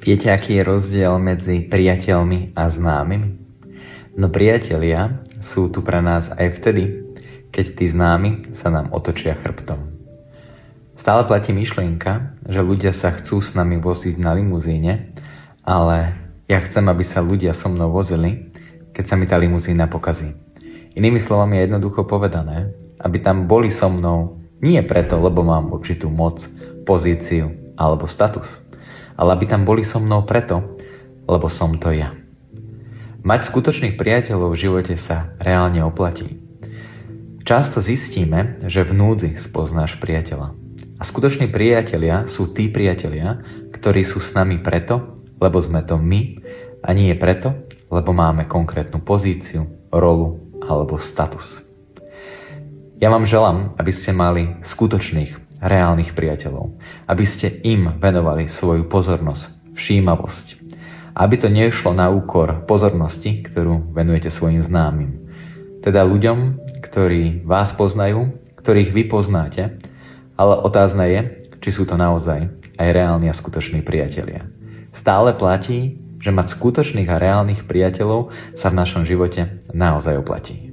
Viete, aký je rozdiel medzi priateľmi a známymi? No priatelia sú tu pre nás aj vtedy, keď tí známi sa nám otočia chrbtom. Stále platí myšlienka, že ľudia sa chcú s nami voziť na limuzíne, ale ja chcem, aby sa ľudia so mnou vozili, keď sa mi tá limuzína pokazí. Inými slovami je jednoducho povedané, aby tam boli so mnou nie preto, lebo mám určitú moc, pozíciu alebo status, ale aby tam boli so mnou preto, lebo som to ja. Mať skutočných priateľov v živote sa reálne oplatí. Často zistíme, že v núdzi spoznáš priateľa. A skutoční priatelia sú tí priatelia, ktorí sú s nami preto, lebo sme to my, a nie preto, lebo máme konkrétnu pozíciu, rolu alebo status. Ja vám želám, aby ste mali skutočných, reálnych priateľov, aby ste im venovali svoju pozornosť, všímavosť. Aby to nešlo na úkor pozornosti, ktorú venujete svojim známym. Teda ľuďom, ktorí vás poznajú, ktorých vy poznáte, ale otázne je, či sú to naozaj aj reálni a skutoční priatelia. Stále platí, že mať skutočných a reálnych priateľov sa v našom živote naozaj oplatí.